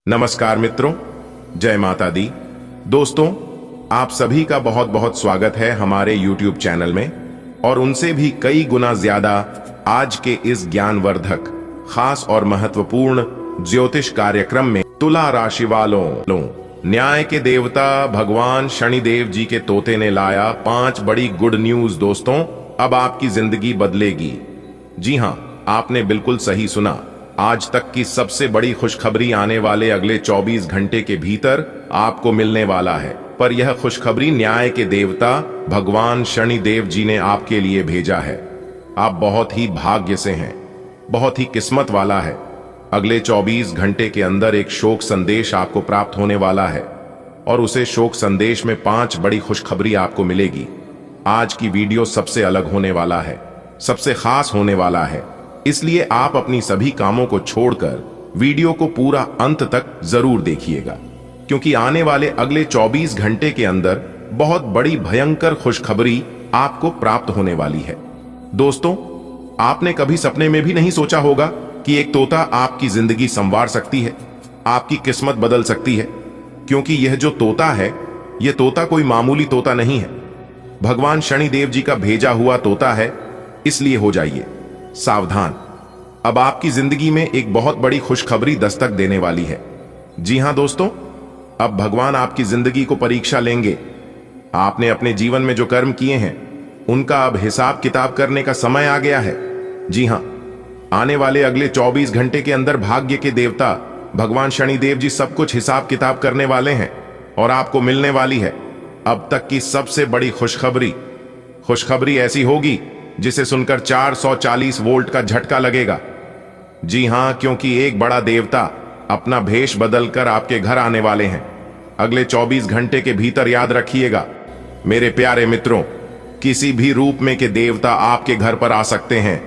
नमस्कार मित्रों, जय माता दी। दोस्तों, आप सभी का बहुत बहुत स्वागत है हमारे YouTube चैनल में और उनसे भी कई गुना ज्यादा आज के इस ज्ञानवर्धक, खास और महत्वपूर्ण ज्योतिष कार्यक्रम में तुला राशि वालों न्याय के देवता भगवान शनिदेव जी के तोते ने लाया 5 बड़ी गुड न्यूज। दोस्तों, अब आपकी जिंदगी बदलेगी। जी हां, आपने बिल्कुल सही सुना। आज तक की सबसे बड़ी खुशखबरी आने वाले अगले 24 घंटे के भीतर आपको मिलने वाला है। पर यह खुशखबरी न्याय के देवता भगवान शनिदेव जी ने आपके लिए भेजा है। आप बहुत ही भाग्य से हैं, बहुत ही किस्मत वाला है। अगले 24 घंटे के अंदर एक शोक संदेश आपको प्राप्त होने वाला है और उसे शोक संदेश में 5 बड़ी खुशखबरी आपको मिलेगी। आज की वीडियो सबसे अलग होने वाला है, सबसे खास होने वाला है, इसलिए आप अपनी सभी कामों को छोड़कर वीडियो को पूरा अंत तक जरूर देखिएगा, क्योंकि आने वाले अगले 24 घंटे के अंदर बहुत बड़ी भयंकर खुशखबरी आपको प्राप्त होने वाली है। दोस्तों, आपने कभी सपने में भी नहीं सोचा होगा कि एक तोता आपकी जिंदगी संवार सकती है, आपकी किस्मत बदल सकती है। क्योंकि यह जो तोता है, यह तोता कोई मामूली तोता नहीं है, भगवान शनिदेव जी का भेजा हुआ तोता है। इसलिए हो जाइए सावधान, अब आपकी जिंदगी में एक बहुत बड़ी खुशखबरी दस्तक देने वाली है। जी हां दोस्तों, अब भगवान आपकी जिंदगी को परीक्षा लेंगे। आपने अपने जीवन में जो कर्म किए हैं, उनका अब हिसाब किताब करने का समय आ गया है। जी हां, आने वाले अगले 24 घंटे के अंदर भाग्य के देवता भगवान शनिदेव जी सब कुछ हिसाब किताब करने वाले हैं और आपको मिलने वाली है अब तक की सबसे बड़ी खुशखबरी। खुशखबरी ऐसी होगी जिसे सुनकर 440 वोल्ट का झटका लगेगा। जी हां, क्योंकि एक बड़ा देवता अपना भेष बदलकर आपके घर आने वाले हैं अगले 24 घंटे के भीतर। याद रखिएगा मेरे प्यारे मित्रों, किसी भी रूप में के देवता आपके घर पर आ सकते हैं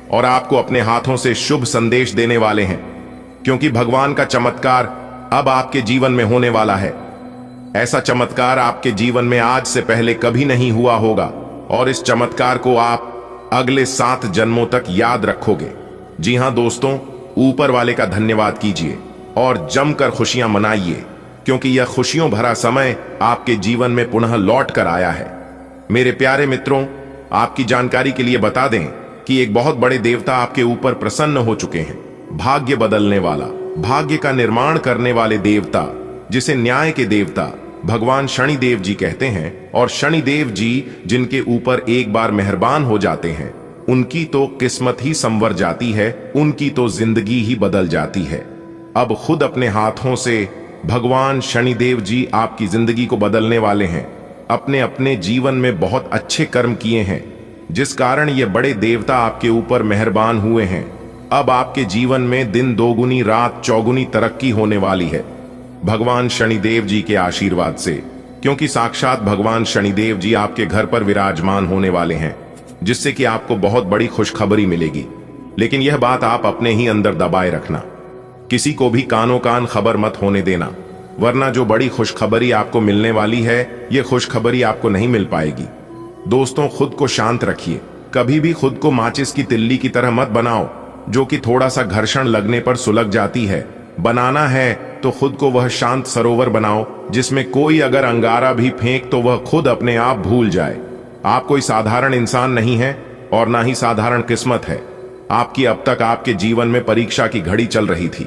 और आपको अपने हाथों से शुभ संदेश देने वाले हैं, क्योंकि भगवान का चमत्कार अब आपके जीवन में होने वाला है। ऐसा चमत्कार आपके जीवन में आज से पहले कभी नहीं हुआ होगा और इस चमत्कार को आप अगले 7 जन्मों तक याद रखोगे। जी हां दोस्तों, ऊपर वाले का धन्यवाद कीजिए और जमकर खुशियां मनाइए, क्योंकि यह खुशियों भरा समय आपके जीवन में पुनः लौट कर आया है। मेरे प्यारे मित्रों, आपकी जानकारी के लिए बता दें कि एक बहुत बड़े देवता आपके ऊपर प्रसन्न हो चुके हैं। भाग्य बदलने वाला, भाग्य का निर्माण करने वाले देवता, जिसे न्याय के देवता भगवान शनिदेव जी कहते हैं। और शनिदेव जी जिनके ऊपर एक बार मेहरबान हो जाते हैं, उनकी तो किस्मत ही संवर जाती है, उनकी तो जिंदगी ही बदल जाती है। अब खुद अपने हाथों से भगवान शनिदेव जी आपकी जिंदगी को बदलने वाले हैं। अपने अपने जीवन में बहुत अच्छे कर्म किए हैं, जिस कारण ये बड़े देवता आपके ऊपर मेहरबान हुए हैं। अब आपके जीवन में दिन दोगुनी रात चौगुनी तरक्की होने वाली है भगवान शनिदेव जी के आशीर्वाद से, क्योंकि साक्षात भगवान शनिदेव जी आपके घर पर विराजमान होने वाले हैं, जिससे कि आपको बहुत बड़ी खुशखबरी मिलेगी। लेकिन यह बात आप अपने ही अंदर दबाए रखना, किसी को भी कानो कान खबर मत होने देना, वरना जो बड़ी खुशखबरी आपको मिलने वाली है, यह खुशखबरी आपको नहीं मिल पाएगी। दोस्तों, खुद को शांत रखिए, कभी भी खुद को माचिस की तिल्ली की तरह मत बनाओ, जो कि थोड़ा सा घर्षण लगने पर सुलग जाती है। बनाना है तो खुद को वह शांत सरोवर बनाओ, जिसमें कोई अगर अंगारा भी फेंक तो वह खुद अपने आप भूल जाए। आप कोई साधारण इंसान नहीं है और ना ही साधारण किस्मत है आपकी। अब तक आपके जीवन में परीक्षा की घड़ी चल रही थी,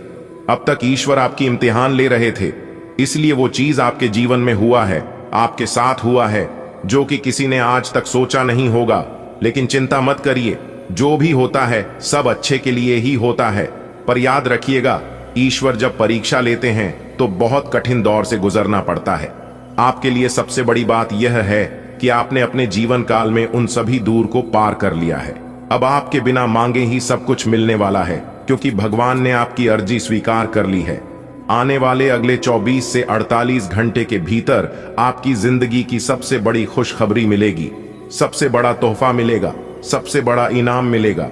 अब तक ईश्वर आपकी इम्तिहान ले रहे थे, इसलिए वो चीज आपके जीवन में हुआ है, आपके साथ हुआ है, जो कि किसी ने आज तक सोचा नहीं होगा। लेकिन चिंता मत करिए, जो भी होता है सब अच्छे के लिए ही होता है। पर याद रखिएगा, ईश्वर जब परीक्षा लेते हैं तो बहुत कठिन दौर से गुजरना पड़ता है। आपके लिए सबसे बड़ी बात यह है कि आपने अपने जीवन काल में उन सभी दूर को पार कर लिया है। अब आपके बिना मांगे ही सब कुछ मिलने वाला है, क्योंकि भगवान ने आपकी अर्जी स्वीकार कर ली है। आने वाले अगले 24 से 48 घंटे के भीतर आपकी जिंदगी की सबसे बड़ी खुशखबरी मिलेगी, सबसे बड़ा तोहफा मिलेगा, सबसे बड़ा इनाम मिलेगा।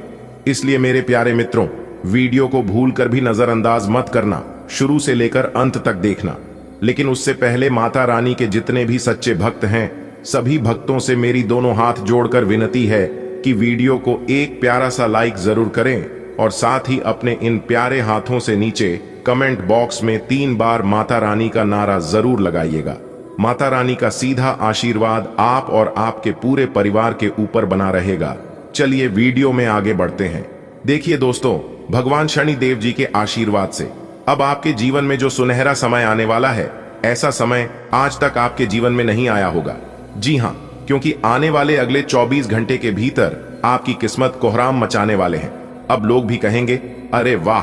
इसलिए मेरे प्यारे मित्रों, वीडियो को भूलकर भी नजरअंदाज मत करना, शुरू से लेकर अंत तक देखना। लेकिन उससे पहले माता रानी के जितने भी सच्चे भक्त हैं, सभी भक्तों से मेरी दोनों हाथ जोड़कर विनती है कि वीडियो को एक प्यारा सा लाइक जरूर करें और साथ ही अपने इन प्यारे हाथों से नीचे कमेंट बॉक्स में 3 बार माता रानी का नारा जरूर लगाइएगा। माता रानी का सीधा आशीर्वाद आप और आपके पूरे परिवार के ऊपर बना रहेगा। चलिए वीडियो में आगे बढ़ते हैं। देखिए दोस्तों, भगवान शनि देव जी के आशीर्वाद से अब आपके जीवन में जो सुनहरा समय आने वाला है, ऐसा समय आज तक आपके जीवन में नहीं आया होगा। जी हाँ, क्योंकि आने वाले अगले 24 घंटे के भीतर आपकी किस्मत कोहराम मचाने वाले हैं। अब लोग भी कहेंगे, अरे वाह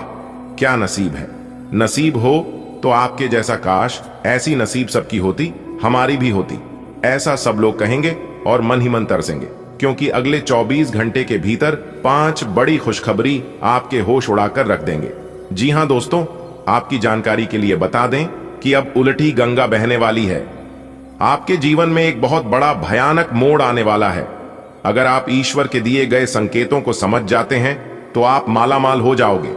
क्या नसीब है। नसीब हो तो आपके जैसा काश ऐसी नसीब सबकी होती, हमारी भी होती, ऐसा सब लोग कहेंगे और मन ही मन तरसेंगे। क्योंकि अगले 24 घंटे के भीतर 5 बड़ी खुशखबरी आपके होश उड़ाकर रख देंगे। जी हां दोस्तों, आपकी जानकारी के लिए बता दें कि अब उलटी गंगा बहने वाली है। आपके जीवन में एक बहुत बड़ा भयानक मोड़ आने वाला है। अगर आप ईश्वर के दिए गए संकेतों को समझ जाते हैं तो आप मालामाल हो जाओगे।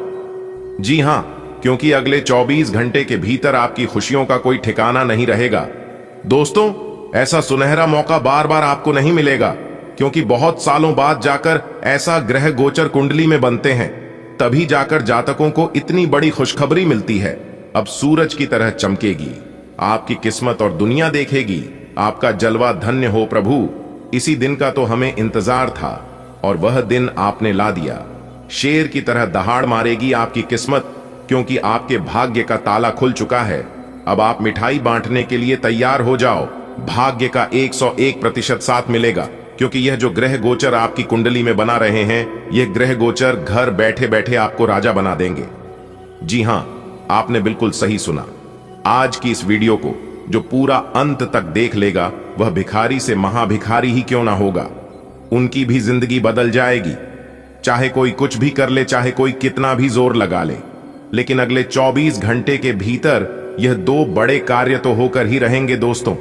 जी हां, क्योंकि अगले 24 घंटे के भीतर आपकी खुशियों का कोई ठिकाना नहीं रहेगा। दोस्तों, ऐसा सुनहरा मौका बार बार आपको नहीं मिलेगा, क्योंकि बहुत सालों बाद जाकर ऐसा ग्रह गोचर कुंडली में बनते हैं। तभी जाकर जातकों को इतनी बड़ी खुशखबरी मिलती है। अब सूरज की तरह चमकेगी, आपकी किस्मत और दुनिया देखेगी। आपका जलवा धन्य हो प्रभु। इसी दिन का तो हमें इंतजार था और वह दिन आपने ला दिया। शेर की तरह दहाड़ मारेगी आपकी किस्मत, क्योंकि आपके भाग्य का ताला खुल चुका है। अब आप मिठाई बांटने के लिए तैयार हो जाओ। भाग्य का 101% साथ मिलेगा, क्योंकि यह जो ग्रह गोचर आपकी कुंडली में बना रहे हैं, यह ग्रह गोचर घर बैठे बैठे आपको राजा बना देंगे। जी हां, आपने बिल्कुल सही सुना। आज की इस वीडियो को जो पूरा अंत तक देख लेगा, वह भिखारी से महाभिखारी ही क्यों ना होगा। उनकी भी जिंदगी बदल जाएगी। चाहे कोई कुछ भी कर ले, चाहे कोई कितना भी जोर लगा ले, लेकिन अगले 24 घंटे के भीतर यह 2 बड़े कार्य तो होकर ही रहेंगे दोस्तों।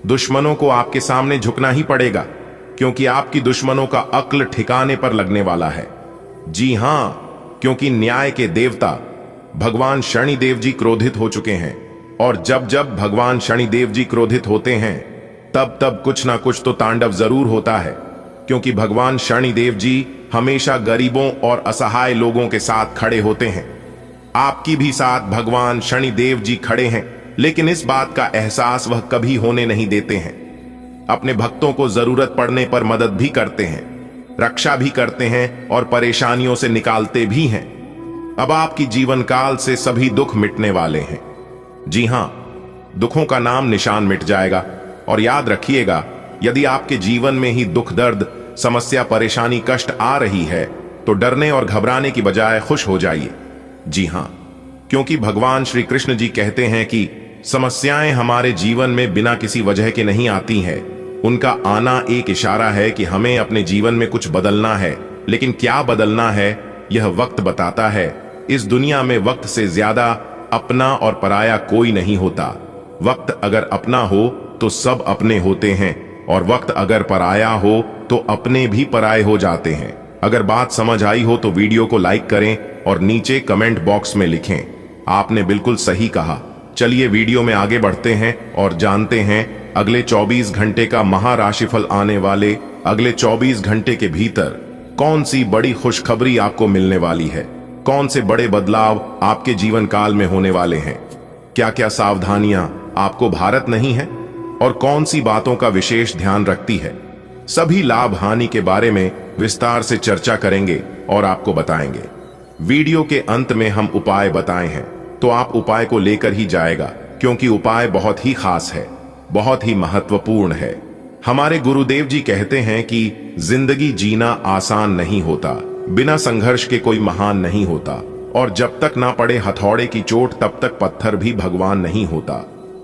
दुश्मनों को आपके सामने झुकना ही पड़ेगा, क्योंकि आपकी दुश्मनों का अक्ल ठिकाने पर लगने वाला है। जी हां, क्योंकि न्याय के देवता भगवान शनि देव जी क्रोधित हो चुके हैं। और जब जब भगवान शनि देव जी क्रोधित होते हैं, तब तब कुछ ना कुछ तो तांडव जरूर होता है। क्योंकि भगवान शनि देव जी हमेशा गरीबों और असहाय लोगों के साथ खड़े होते हैं। आपकी भी साथ भगवान शनि देव जी खड़े हैं, लेकिन इस बात का एहसास वह कभी होने नहीं देते हैं। अपने भक्तों को जरूरत पड़ने पर मदद भी करते हैं, रक्षा भी करते हैं और परेशानियों से निकालते भी हैं। अब आपकी जीवन काल से सभी दुख मिटने वाले हैं। जी हां, दुखों का नाम निशान मिट जाएगा। और याद रखिएगा, यदि आपके जीवन में ही दुख, दर्द, समस्या, परेशानी, कष्ट आ रही है, तो डरने और घबराने की बजाय खुश हो जाइए। जी हां, क्योंकि भगवान श्री कृष्ण जी कहते हैं कि समस्याएं हमारे जीवन में बिना किसी वजह के नहीं आती हैं। उनका आना एक इशारा है कि हमें अपने जीवन में कुछ बदलना है। लेकिन क्या बदलना है, यह वक्त बताता है। इस दुनिया में वक्त से ज्यादा अपना और पराया कोई नहीं होता। वक्त अगर अपना हो तो सब अपने होते हैं, और वक्त अगर पराया हो तो अपने भी पराये हो जाते हैं। अगर बात समझ आई हो तो वीडियो को लाइक करें और नीचे कमेंट बॉक्स में लिखें, आपने बिल्कुल सही कहा। चलिए वीडियो में आगे बढ़ते हैं और जानते हैं अगले 24 घंटे का महाराशिफल। आने वाले अगले 24 घंटे के भीतर कौन सी बड़ी खुशखबरी आपको मिलने वाली है, कौन से बड़े बदलाव आपके जीवन काल में होने वाले हैं, क्या क्या सावधानियां आपको भारत नहीं है, और कौन सी बातों का विशेष ध्यान रखती है। सभी लाभ हानि के बारे में विस्तार से चर्चा करेंगे और आपको बताएंगे। वीडियो के अंत में हम उपाय बताए हैं, तो आप उपाय को लेकर ही जाएगा, क्योंकि उपाय बहुत ही खास है, बहुत ही महत्वपूर्ण है। हमारे गुरुदेव जी कहते हैं कि जिंदगी जीना आसान नहीं होता, बिना संघर्ष के कोई महान नहीं होता, और जब तक ना पड़े हथौड़े की चोट तब तक पत्थर भी भगवान नहीं होता।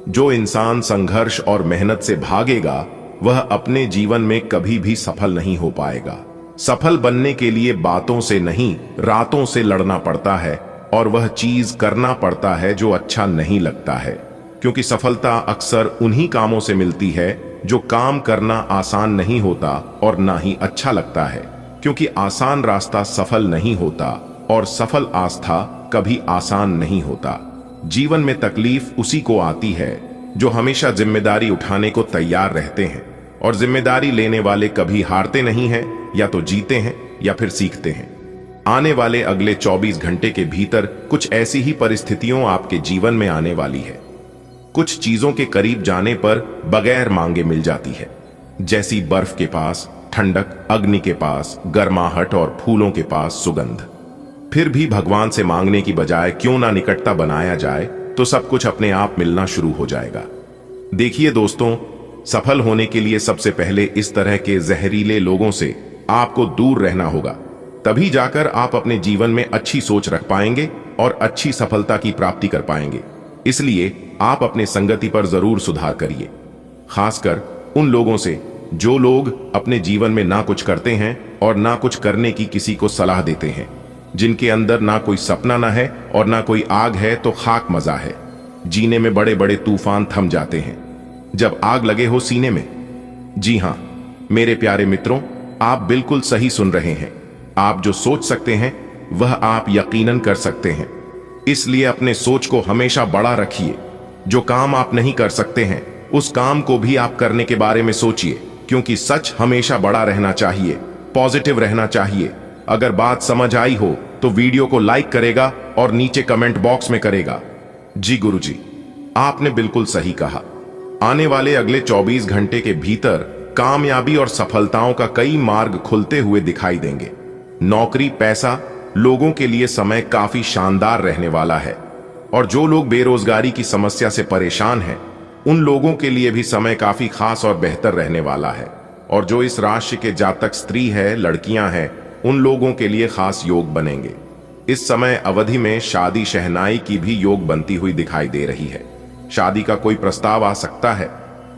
जो इंसान संघर्ष और मेहनत से भागेगा, वह अपने जीवन में कभी भी सफल नहीं हो पाएगा। सफल बनने के लिए बातों से नहीं, रातों से लड़ना पड़ता है, और वह चीज करना पड़ता है जो अच्छा नहीं लगता है। क्योंकि सफलता अक्सर उन्हीं कामों से मिलती है जो काम करना आसान नहीं होता और ना ही अच्छा लगता है। क्योंकि आसान रास्ता सफल नहीं होता, और सफल आस्था कभी आसान नहीं होता। जीवन में तकलीफ उसी को आती है जो हमेशा जिम्मेदारी उठाने को तैयार रहते हैं, और जिम्मेदारी लेने वाले कभी हारते नहीं हैं, या तो जीते हैं या फिर सीखते हैं। आने वाले अगले 24 घंटे के भीतर कुछ ऐसी ही परिस्थितियों आपके जीवन में आने वाली है। कुछ चीजों के करीब जाने पर बगैर मांगे मिल जाती है, जैसी बर्फ के पास ठंडक, अग्नि के पास गर्माहट और फूलों के पास सुगंध। फिर भी भगवान से मांगने की बजाय क्यों ना निकटता बनाया जाए तो सब कुछ अपने आप मिलना शुरू हो जाएगा। देखिए दोस्तों, सफल होने के लिए सबसे पहले इस तरह के जहरीले लोगों से आपको दूर रहना होगा। तभी जाकर आप अपने जीवन में अच्छी सोच रख पाएंगे और अच्छी सफलता की प्राप्ति कर पाएंगे। इसलिए आप अपने संगति पर जरूर सुधार करिए, खासकर उन लोगों से जो लोग अपने जीवन में ना कुछ करते हैं और ना कुछ करने की किसी को सलाह देते हैं, जिनके अंदर ना कोई सपना ना है और ना कोई आग है तो खाक मजा है। जीने में बड़े बड़े तूफान थम जाते हैं जब आग लगे हो सीने में। जी हां मेरे प्यारे मित्रों, आप बिल्कुल सही सुन रहे हैं। आप जो सोच सकते हैं वह आप यकीनन कर सकते हैं। इसलिए अपने सोच को हमेशा बड़ा रखिए। जो काम आप नहीं कर सकते हैं उस काम को भी आप करने के बारे में सोचिए, क्योंकि सच हमेशा बड़ा रहना चाहिए, पॉजिटिव रहना चाहिए। अगर बात समझ आई हो तो वीडियो को लाइक करेगा और नीचे कमेंट बॉक्स में करेगा। जी गुरुजी, आपने बिल्कुल सही कहा। आने वाले अगले 24 घंटे के भीतर कामयाबी और सफलताओं का कई मार्ग खुलते हुए दिखाई देंगे। नौकरी, पैसा, लोगों के लिए समय काफी शानदार रहने वाला है। और जो लोग बेरोजगारी की समस्या से परेशान हैं, उन लोगों के लिए भी समय काफी खास और बेहतर रहने वाला है। और जो इस राशि के जातक स्त्री है, लड़कियां हैं, उन लोगों के लिए खास योग बनेंगे। इस समय अवधि में शादी शहनाई की भी योग बनती हुई दिखाई दे रही है। शादी का कोई प्रस्ताव आ सकता है।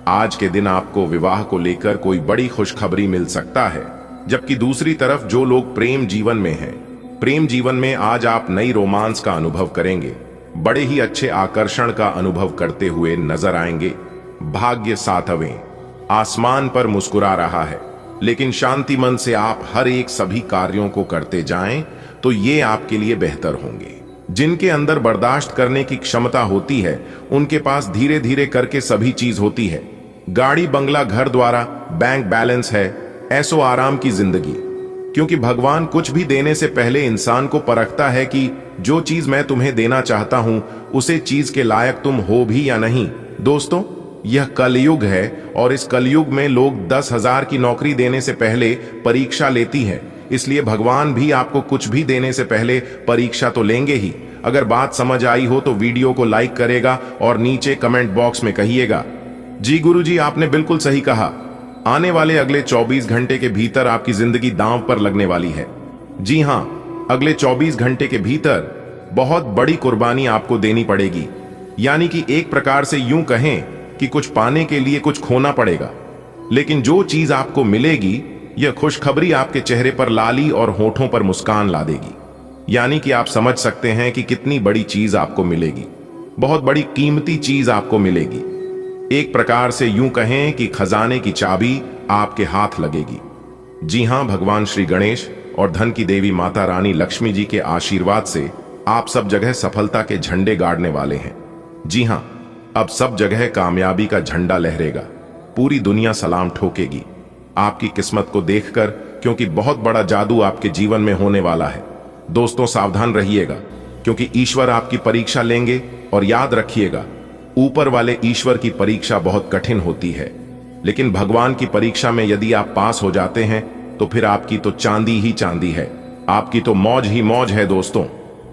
आज के दिन आपको विवाह को लेकर कोई बड़ी खुशखबरी मिल सकता है। जबकि दूसरी तरफ जो लोग प्रेम जीवन में हैं, प्रेम जीवन में आज आप नई रोमांस का अनुभव करेंगे। बड़े ही अच्छे आकर्षण का अनुभव करते हुए नजर आएंगे। भाग्य सातवें आसमान पर मुस्कुरा रहा है, लेकिन शांति मन से आप हर एक सभी कार्यों को करते जाएं तो ये आपके लिए बेहतर होंगे। जिनके अंदर बर्दाश्त करने की क्षमता होती है, उनके पास धीरे धीरे करके सभी चीज होती है। गाड़ी, बंगला, घर द्वारा, बैंक बैलेंस है, ऐसो आराम की जिंदगी। क्योंकि भगवान कुछ भी देने से पहले इंसान को परखता है कि जो चीज मैं तुम्हें देना चाहता हूं उसे चीज के लायक तुम हो भी या नहीं। दोस्तों, यह कलयुग है और इस कलयुग में लोग 10,000 की नौकरी देने से पहले परीक्षा लेती है। इसलिए भगवान भी आपको कुछ भी देने से पहले परीक्षा तो लेंगे ही। अगर बात समझ आई हो तो वीडियो को लाइक करेगा और नीचे कमेंट बॉक्स में कहिएगा। जी गुरुजी, आपने बिल्कुल सही कहा। आने वाले अगले 24 घंटे के भीतर आपकी जिंदगी दांव पर लगने वाली है। जी हां, अगले 24 घंटे के भीतर बहुत बड़ी कुर्बानी आपको देनी पड़ेगी। यानी कि एक प्रकार से यूं कहें कि कुछ पाने के लिए कुछ खोना पड़ेगा। लेकिन जो चीज आपको मिलेगी, यह खुशखबरी आपके चेहरे पर लाली और होठों पर मुस्कान ला देगी। यानी कि आप समझ सकते हैं कि कितनी बड़ी चीज आपको मिलेगी। बहुत बड़ी कीमती चीज आपको मिलेगी। एक प्रकार से यूं कहें कि खजाने की चाबी आपके हाथ लगेगी। जी हां, भगवान श्री गणेश और धन की देवी माता रानी लक्ष्मी जी के आशीर्वाद से आप सब जगह सफलता के झंडे गाड़ने वाले हैं। जी हां, अब सब जगह कामयाबी का झंडा लहरेगा। पूरी दुनिया सलाम ठोकेगी आपकी किस्मत को देखकर, क्योंकि बहुत बड़ा जादू आपके जीवन में होने वाला है। दोस्तों, सावधान रहिएगा, क्योंकि ईश्वर आपकी परीक्षा लेंगे। और याद रखिएगा, ऊपर वाले ईश्वर की परीक्षा बहुत कठिन होती है, लेकिन भगवान की परीक्षा में यदि आप पास हो जाते हैं तो फिर आपकी तो चांदी ही चांदी है, आपकी तो मौज ही मौज है। दोस्तों,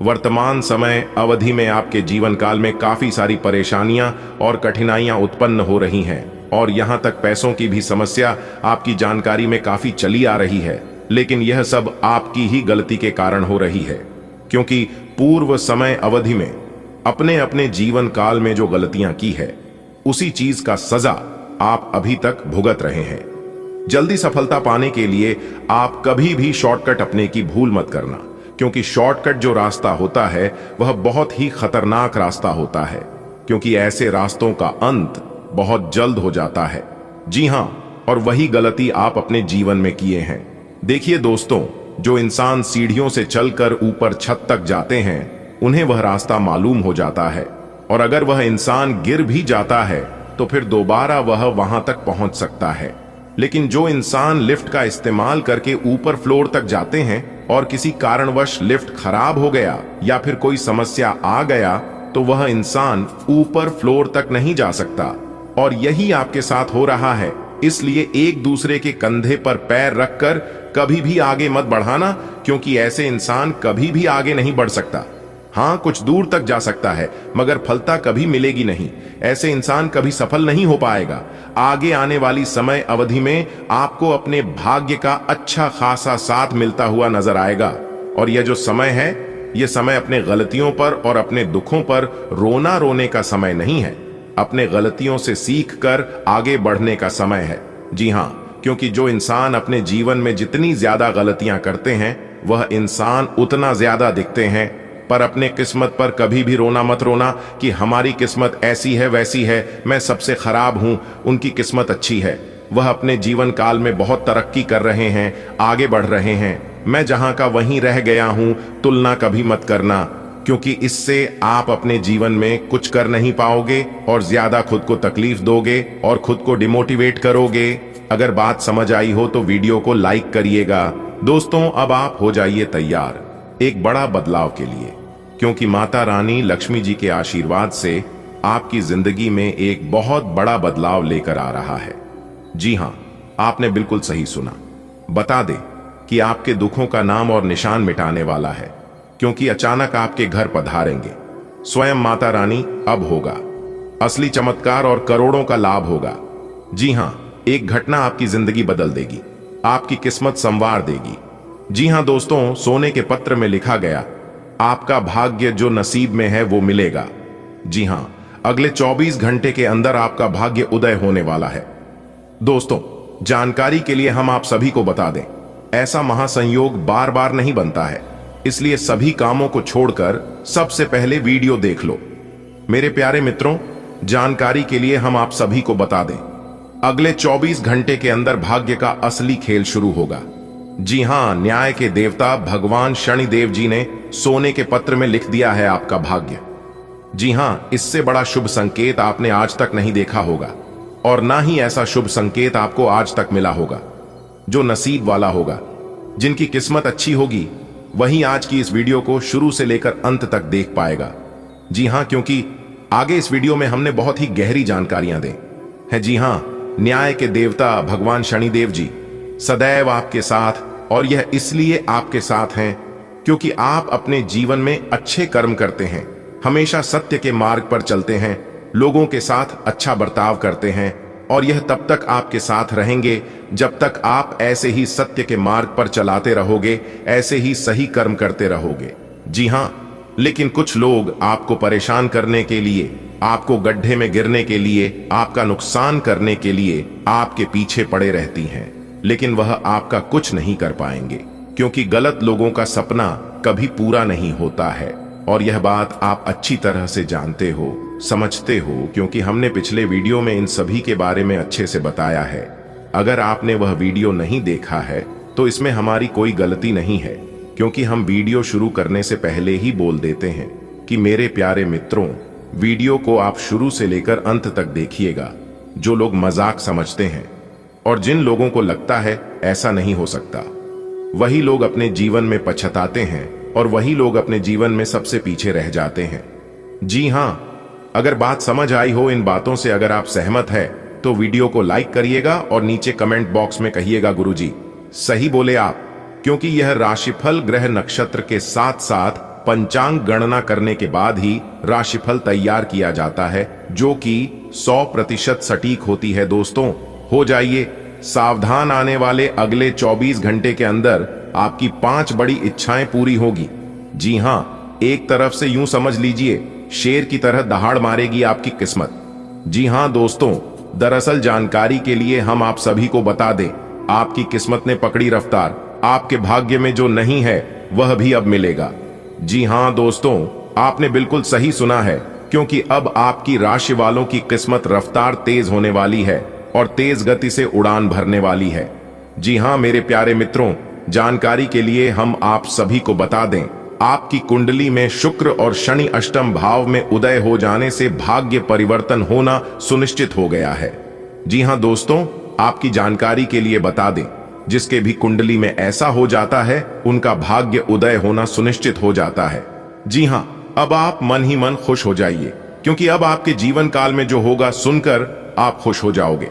वर्तमान समय अवधि में आपके जीवन काल में काफी सारी परेशानियां और कठिनाइयां उत्पन्न हो रही हैं, और यहां तक पैसों की भी समस्या आपकी जानकारी में काफी चली आ रही है। लेकिन यह सब आपकी ही गलती के कारण हो रही है, क्योंकि पूर्व समय अवधि में अपने अपने जीवन काल में जो गलतियां की है, उसी चीज का सजा आप अभी तक भुगत रहे हैं। जल्दी सफलता पाने के लिए आप कभी भी शॉर्टकट अपने की भूल मत करना, क्योंकि शॉर्टकट जो रास्ता होता है वह बहुत ही खतरनाक रास्ता होता है, क्योंकि ऐसे रास्तों का अंत बहुत जल्द हो जाता है। जी हां, और वही गलती आप अपने जीवन में किए हैं। देखिए दोस्तों, जो इंसान सीढ़ियों से चलकर ऊपर छत तक जाते हैं, उन्हें वह रास्ता मालूम हो जाता है, और अगर वह इंसान गिर भी जाता है तो फिर दोबारा वह वहां तक पहुंच सकता है। लेकिन जो इंसान लिफ्ट का इस्तेमाल करके ऊपर फ्लोर तक जाते हैं और किसी कारणवश लिफ्ट खराब हो गया या फिर कोई समस्या आ गया तो वह इंसान ऊपर फ्लोर तक नहीं जा सकता। और यही आपके साथ हो रहा है। इसलिए एक दूसरे के कंधे पर पैर रखकर कभी भी आगे मत बढ़ाना, क्योंकि ऐसे इंसान कभी भी आगे नहीं बढ़ सकता। हाँ, कुछ दूर तक जा सकता है मगर फलता कभी मिलेगी नहीं। ऐसे इंसान कभी सफल नहीं हो पाएगा। आगे आने वाली समय अवधि में आपको अपने भाग्य का अच्छा खासा साथ मिलता हुआ नजर आएगा। और यह जो समय है, यह समय अपने गलतियों पर और अपने दुखों पर रोना रोने का समय नहीं है। अपने गलतियों से सीख कर आगे बढ़ने का समय है। जी हाँ, क्योंकि जो इंसान अपने जीवन में जितनी ज्यादा गलतियां करते हैं वह इंसान उतना ज्यादा दिखते हैं। पर अपने किस्मत पर कभी भी रोना मत रोना कि हमारी किस्मत ऐसी है वैसी है, मैं सबसे खराब हूं, उनकी किस्मत अच्छी है। वह अपने जीवन काल में बहुत तरक्की कर रहे हैं, आगे बढ़ रहे हैं। मैं जहां का वहीं रह गया हूं। तुलना कभी मत करना, क्योंकि इससे आप अपने जीवन में कुछ कर नहीं पाओगे और ज्यादा खुद को तकलीफ दोगे और खुद को डिमोटिवेट करोगे। अगर बात समझ आई हो तो वीडियो को लाइक करिएगा। दोस्तों, अब आप हो जाइए तैयार एक बड़ा बदलाव के लिए, क्योंकि माता रानी लक्ष्मी जी के आशीर्वाद से आपकी जिंदगी में एक बहुत बड़ा बदलाव लेकर आ रहा है। जी हां, आपने बिल्कुल सही सुना। बता दें कि आपके दुखों का नाम और निशान मिटाने वाला है, क्योंकि अचानक आपके घर पधारेंगे स्वयं माता रानी। अब होगा असली चमत्कार और करोड़ों का लाभ होगा। जी हां, एक घटना आपकी जिंदगी बदल देगी, आपकी किस्मत संवार देगी। जी हां दोस्तों, सोने के पत्र में लिखा गया, आपका भाग्य जो नसीब में है वो मिलेगा। जी हां, अगले 24 घंटे के अंदर आपका भाग्य उदय होने वाला है। दोस्तों, जानकारी के लिए हम आप सभी को बता दें, ऐसा महासंयोग बार बार नहीं बनता है। इसलिए सभी कामों को छोड़कर सबसे पहले वीडियो देख लो। मेरे प्यारे मित्रों, जानकारी के लिए हम आप सभी को बता दें, अगले 24 घंटे के अंदर भाग्य का असली खेल शुरू होगा। जी हां, न्याय के देवता भगवान शनिदेव जी ने सोने के पत्र में लिख दिया है आपका भाग्य। जी हां, इससे बड़ा शुभ संकेत आपने आज तक नहीं देखा होगा और ना ही ऐसा शुभ संकेत आपको आज तक मिला होगा। जो नसीब वाला होगा, जिनकी किस्मत अच्छी होगी, वही आज की इस वीडियो को शुरू से लेकर अंत तक देख पाएगा। जी हां, क्योंकि आगे इस वीडियो में हमने बहुत ही गहरी जानकारियां दी हैं। जी हां, न्याय के देवता भगवान शनिदेव जी सदैव आपके साथ, और यह इसलिए आपके साथ हैं क्योंकि आप अपने जीवन में अच्छे कर्म करते हैं, हमेशा सत्य के मार्ग पर चलते हैं, लोगों के साथ अच्छा बर्ताव करते हैं। और यह तब तक आपके साथ रहेंगे जब तक आप ऐसे ही सत्य के मार्ग पर चलाते रहोगे, ऐसे ही सही कर्म करते रहोगे। जी हां, लेकिन कुछ लोग आपको परेशान करने के लिए, आपको गड्ढे में गिरने के लिए, आपका नुकसान करने के लिए आपके पीछे पड़े रहती हैं, लेकिन वह आपका कुछ नहीं कर पाएंगे, क्योंकि गलत लोगों का सपना कभी पूरा नहीं होता है। और यह बात आप अच्छी तरह से जानते हो, समझते हो, क्योंकि हमने पिछले वीडियो में इन सभी के बारे में अच्छे से बताया है। अगर आपने वह वीडियो नहीं देखा है तो इसमें हमारी कोई गलती नहीं है, क्योंकि हम वीडियो शुरू करने से पहले ही बोल देते हैं कि मेरे प्यारे मित्रों, वीडियो को आप शुरू से लेकर अंत तक देखिएगा। जो लोग मजाक समझते हैं और जिन लोगों को लगता है ऐसा नहीं हो सकता, वही लोग अपने जीवन में पछताते हैं और वही लोग अपने जीवन में सबसे पीछे रह जाते हैं। जी हां, अगर बात समझ आई हो इन बातों से, अगर आप सहमत है तो वीडियो को लाइक करिएगा और नीचे कमेंट बॉक्स में कहिएगा गुरुजी सही बोले आप, क्योंकि यह राशिफल ग्रह नक्षत्र के साथ साथ पंचांग गणना करने के बाद ही राशिफल तैयार किया जाता है, जो कि 100% सटीक होती है। दोस्तों, हो जाइए सावधान, आने वाले अगले 24 घंटे के अंदर आपकी 5 बड़ी इच्छाएं पूरी होगी। जी हां, एक तरफ से यूं समझ लीजिए शेर की तरह दहाड़ मारेगी आपकी किस्मत। जी हां दोस्तों, दरअसल जानकारी के लिए हम आप सभी को बता दें, आपकी किस्मत ने पकड़ी रफ्तार, आपके भाग्य में जो नहीं है वह भी अब मिलेगा। जी हां दोस्तों, आपने बिल्कुल सही सुना है, क्योंकि अब आपकी राशि वालों की किस्मत रफ्तार तेज होने वाली है और तेज गति से उड़ान भरने वाली है। जी हां मेरे प्यारे मित्रों, जानकारी के लिए हम आप सभी को बता दें, आपकी कुंडली में शुक्र और शनि अष्टम भाव में उदय हो जाने से भाग्य परिवर्तन होना सुनिश्चित हो गया है। जी हां दोस्तों, आपकी जानकारी के लिए बता दें, जिसके भी कुंडली में ऐसा हो जाता है उनका भाग्य उदय होना सुनिश्चित हो जाता है। जी हां, अब आप मन ही मन खुश हो जाइए, क्योंकि अब आपके जीवन काल में जो होगा सुनकर आप खुश हो जाओगे।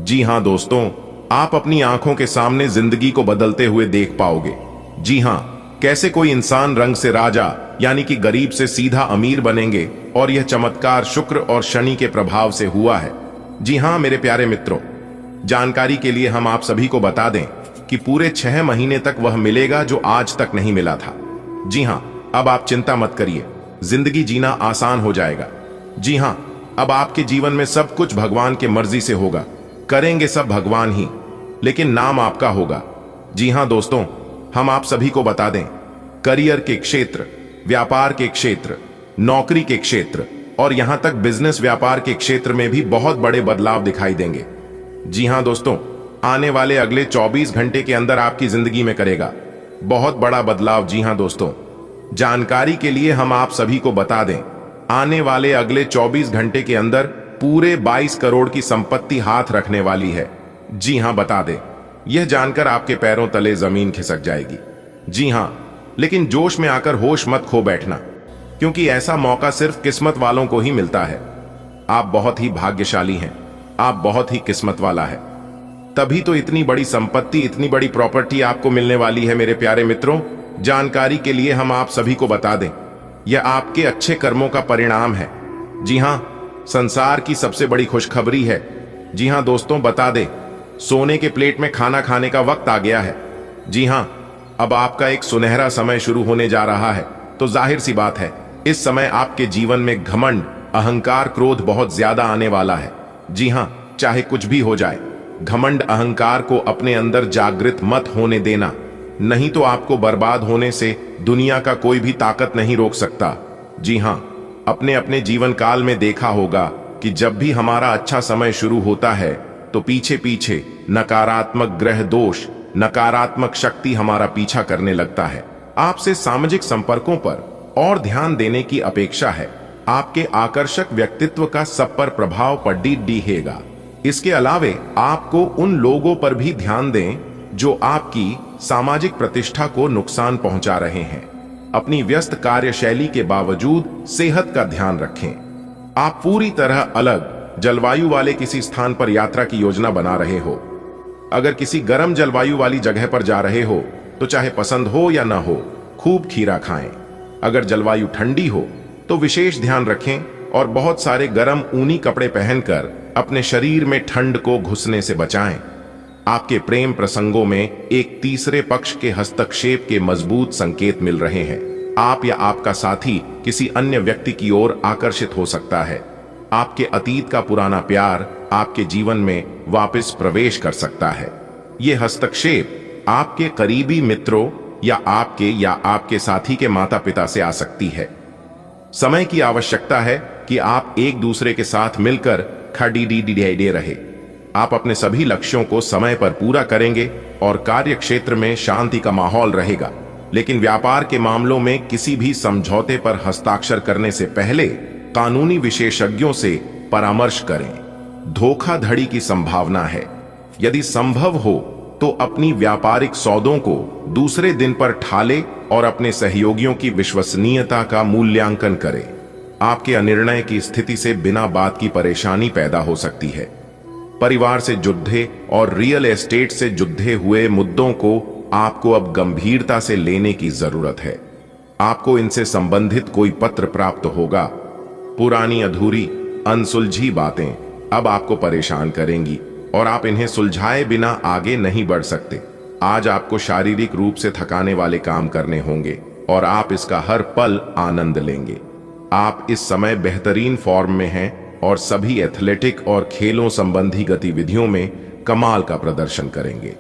जी हां दोस्तों, आप अपनी आंखों के सामने जिंदगी को बदलते हुए देख पाओगे। जी हां, कैसे कोई इंसान रंग से राजा यानी कि गरीब से सीधा अमीर बनेंगे, और यह चमत्कार शुक्र और शनि के प्रभाव से हुआ है। जी हां मेरे प्यारे मित्रों, जानकारी के लिए हम आप सभी को बता दें कि पूरे 6 महीने तक वह मिलेगा जो आज तक नहीं मिला था। जी हां, अब आप चिंता मत करिए, जिंदगी जीना आसान हो जाएगा। जी हां, अब आपके जीवन में सब कुछ भगवान के मर्जी से होगा, करेंगे सब भगवान ही, लेकिन नाम आपका होगा। जी हां दोस्तों, हम आप सभी को बता दें, करियर के क्षेत्र, व्यापार के क्षेत्र, नौकरी के क्षेत्र और यहां तक बिजनेस व्यापार के क्षेत्र में भी बहुत बड़े बदलाव दिखाई देंगे। जी हां दोस्तों, आने वाले अगले 24 घंटे के अंदर आपकी जिंदगी में करेगा बहुत बड़ा बदलाव। जी हां दोस्तों, जानकारी के लिए हम आप सभी को बता दें, आने वाले अगले 24 घंटे के अंदर पूरे 22 करोड़ की संपत्ति हाथ रखने वाली है। जी हां बता दें, यह जानकर आपके पैरों तले जमीन खिसक जाएगी। जी हां, लेकिन जोश में आकर होश मत खो बैठना, क्योंकि ऐसा मौका सिर्फ किस्मत वालों को ही मिलता है। आप बहुत ही भाग्यशाली हैं, आप बहुत ही किस्मत वाला है, तभी तो इतनी बड़ी संपत्ति, इतनी बड़ी प्रॉपर्टी आपको मिलने वाली है। मेरे प्यारे मित्रों, जानकारी के लिए हम आप सभी को बता दें, यह आपके अच्छे कर्मों का परिणाम है। जी हां, संसार की सबसे बड़ी खुशखबरी है। जी हां दोस्तों, बता दें, सोने के प्लेट में खाना खाने का वक्त आ गया है। जी हां, अब आपका एक सुनहरा समय शुरू होने जा रहा है। तो जाहिर सी बात है, इस समय आपके जीवन में घमंड, अहंकार, क्रोध बहुत ज्यादा आने वाला है। जी हां, चाहे कुछ भी हो जाए, घमंड अहंकार को अपने अंदर जागृत मत होने देना, नहीं तो आपको बर्बाद होने से दुनिया का कोई भी ताकत नहीं रोक सकता। जी हां, अपने अपने जीवन काल में देखा होगा कि जब भी हमारा अच्छा समय शुरू होता है तो पीछे पीछे नकारात्मक ग्रह दोष, नकारात्मक शक्ति हमारा पीछा करने लगता है। आपसे सामाजिक संपर्कों पर और ध्यान देने की अपेक्षा है। आपके आकर्षक व्यक्तित्व का सब पर प्रभाव पड़ेगा। इसके अलावे आपको उन लोगों पर भी ध्यान दें जो आपकी सामाजिक प्रतिष्ठा को नुकसान पहुंचा रहे हैं। अपनी व्यस्त कार्यशैली के बावजूद सेहत का ध्यान रखें। आप पूरी तरह अलग जलवायु वाले किसी स्थान पर यात्रा की योजना बना रहे हो। अगर किसी गर्म जलवायु वाली जगह पर जा रहे हो तो चाहे पसंद हो या ना हो, खूब खीरा खाएं। अगर जलवायु ठंडी हो तो विशेष ध्यान रखें और बहुत सारे गर्म ऊनी कपड़े पहनकर अपने शरीर में ठंड को घुसने से बचाएं। आपके प्रेम प्रसंगों में एक तीसरे पक्ष के हस्तक्षेप के मजबूत संकेत मिल रहे हैं। आप या आपका साथी किसी अन्य व्यक्ति की ओर आकर्षित हो सकता है। आपके अतीत का पुराना प्यार आपके जीवन में वापस प्रवेश कर सकता है। यह हस्तक्षेप आपके करीबी मित्रों या आपके साथी के माता पिता से आ सकती है। समय की आवश्यकता है कि आप एक दूसरे के साथ मिलकर खड़ी रहे। आप अपने सभी लक्ष्यों को समय पर पूरा करेंगे और कार्य क्षेत्र में शांति का माहौल रहेगा। लेकिन व्यापार के मामलों में किसी भी समझौते पर हस्ताक्षर करने से पहले कानूनी विशेषज्ञों से परामर्श करें। धोखाधड़ी की संभावना है। यदि संभव हो तो अपनी व्यापारिक सौदों को दूसरे दिन पर ठाले और अपने सहयोगियों की विश्वसनीयता का मूल्यांकन करें। आपके अनिर्णय की स्थिति से बिना बात की परेशानी पैदा हो सकती है। परिवार से जुड़े और रियल एस्टेट से जुड़े हुए मुद्दों को आपको अब गंभीरता से लेने की जरूरत है। आपको इनसे संबंधित कोई पत्र प्राप्त होगा। पुरानी अधूरी अनसुलझी बातें अब आपको परेशान करेंगी और आप इन्हें सुलझाए बिना आगे नहीं बढ़ सकते। आज आपको शारीरिक रूप से थकाने वाले काम करने होंगे और आप इसका हर पल आनंद लेंगे। आप इस समय बेहतरीन फॉर्म में हैं और सभी एथलेटिक और खेलों संबंधी गतिविधियों में कमाल का प्रदर्शन करेंगे।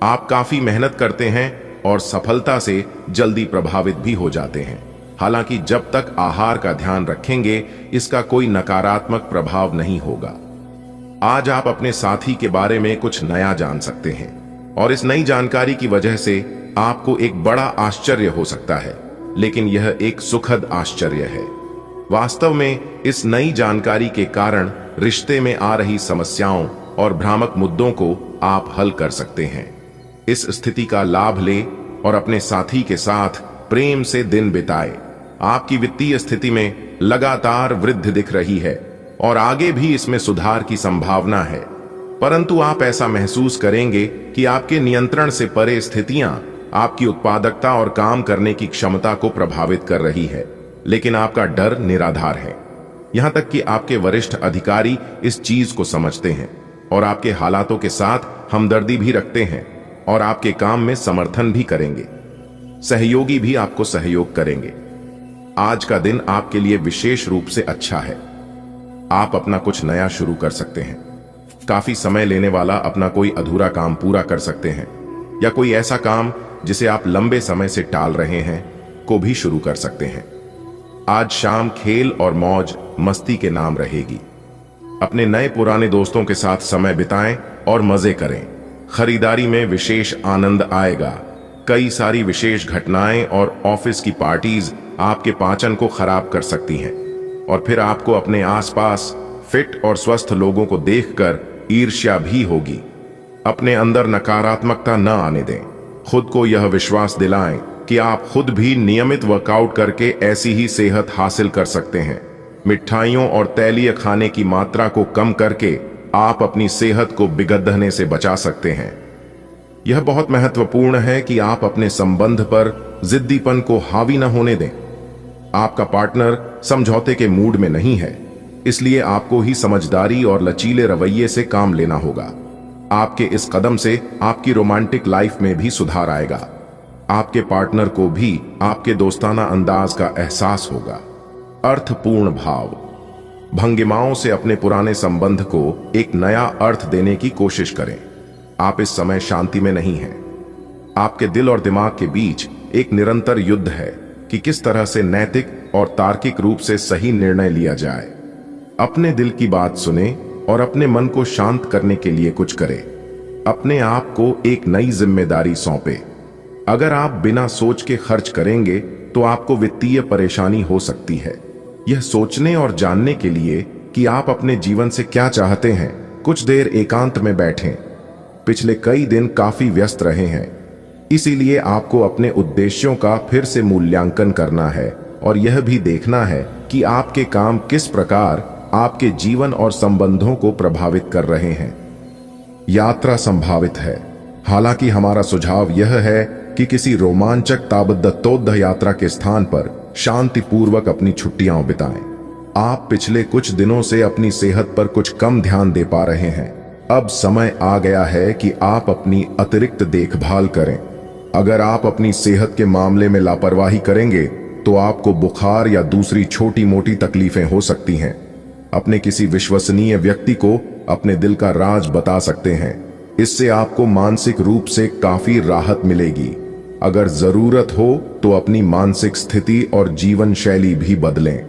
आप काफी मेहनत करते हैं और सफलता से जल्दी प्रभावित भी हो जाते हैं। हालांकि जब तक आहार का ध्यान रखेंगे, इसका कोई नकारात्मक प्रभाव नहीं होगा। आज आप अपने साथी के बारे में कुछ नया जान सकते हैं और इस नई जानकारी की वजह से आपको एक बड़ा आश्चर्य हो सकता है, लेकिन यह एक सुखद आश्चर्य है। वास्तव में इस नई जानकारी के कारण रिश्ते में आ रही समस्याओं और भ्रामक मुद्दों को आप हल कर सकते हैं। इस स्थिति का लाभ ले और अपने साथी के साथ प्रेम से दिन बिताए। आपकी वित्तीय स्थिति में लगातार वृद्धि दिख रही है और आगे भी इसमें सुधार की संभावना है, परंतु आप ऐसा महसूस करेंगे कि आपके नियंत्रण से परे स्थितियां आपकी उत्पादकता और काम करने की क्षमता को प्रभावित कर रही है। लेकिन आपका डर निराधार है। यहां तक कि आपके वरिष्ठ अधिकारी इस चीज को समझते हैं और आपके हालातों के साथ हमदर्दी भी रखते हैं और आपके काम में समर्थन भी करेंगे। सहयोगी भी आपको सहयोग करेंगे। आज का दिन आपके लिए विशेष रूप से अच्छा है। आप अपना कुछ नया शुरू कर सकते हैं। काफी समय लेने वाला अपना कोई अधूरा काम पूरा कर सकते हैं या कोई ऐसा काम जिसे आप लंबे समय से टाल रहे हैं को भी शुरू कर सकते हैं। आज शाम खेल और मौज मस्ती के नाम रहेगी। अपने नए पुराने दोस्तों के साथ समय बिताएं और मजे करें। खरीदारी में विशेष आनंद आएगा। कई सारी विशेष घटनाएं और ऑफिस की पार्टीज आपके पाचन को खराब कर सकती हैं और फिर आपको अपने आसपास फिट और स्वस्थ लोगों को देखकर ईर्ष्या भी होगी। अपने अंदर नकारात्मकता न आने दें। खुद को यह विश्वास दिलाएं कि आप खुद भी नियमित वर्कआउट करके ऐसी ही सेहत हासिल कर सकते हैं। मिठाइयों और तैलीय खाने की मात्रा को कम करके आप अपनी सेहत को बिगड़ने से बचा सकते हैं। यह बहुत महत्वपूर्ण है कि आप अपने संबंध पर जिद्दीपन को हावी न होने दें। आपका पार्टनर समझौते के मूड में नहीं है, इसलिए आपको ही समझदारी और लचीले रवैये से काम लेना होगा। आपके इस कदम से आपकी रोमांटिक लाइफ में भी सुधार आएगा। आपके पार्टनर को भी आपके दोस्ताना अंदाज का एहसास होगा। अर्थपूर्ण भाव। भंगिमाओं से अपने पुराने संबंध को एक नया अर्थ देने की कोशिश करें। आप इस समय शांति में नहीं हैं। आपके दिल और दिमाग के बीच एक निरंतर युद्ध है कि किस तरह से नैतिक और तार्किक रूप से सही निर्णय लिया जाए। अपने दिल की बात सुने और अपने मन को शांत करने के लिए कुछ करें। अपने आप को एक नई जिम्मेदारी सौंपे। अगर आप बिना सोच के खर्च करेंगे तो आपको वित्तीय परेशानी हो सकती है। यह सोचने और जानने के लिए कि आप अपने जीवन से क्या चाहते हैं, कुछ देर एकांत में बैठें। पिछले कई दिन काफी व्यस्त रहे हैं, इसीलिए आपको अपने उद्देश्यों का फिर से मूल्यांकन करना है और यह भी देखना है कि आपके काम किस प्रकार आपके जीवन और संबंधों को प्रभावित कर रहे हैं। यात्रा संभावित है, हालांकि हमारा सुझाव यह है कि किसी रोमांचक ताबदत्तोद्ध यात्रा के स्थान पर शांतिपूर्वक अपनी छुट्टियां बिताएं। आप पिछले कुछ दिनों से अपनी सेहत पर कुछ कम ध्यान दे पा रहे हैं। अब समय आ गया है कि आप अपनी अतिरिक्त देखभाल करें। अगर आप अपनी सेहत के मामले में लापरवाही करेंगे तो आपको बुखार या दूसरी छोटी मोटी तकलीफें हो सकती हैं। अपने किसी विश्वसनीय व्यक्ति को अपने दिल का राज बता सकते हैं। इससे आपको मानसिक रूप से काफी राहत मिलेगी। अगर जरूरत हो तो अपनी मानसिक स्थिति और जीवन शैली भी बदलें।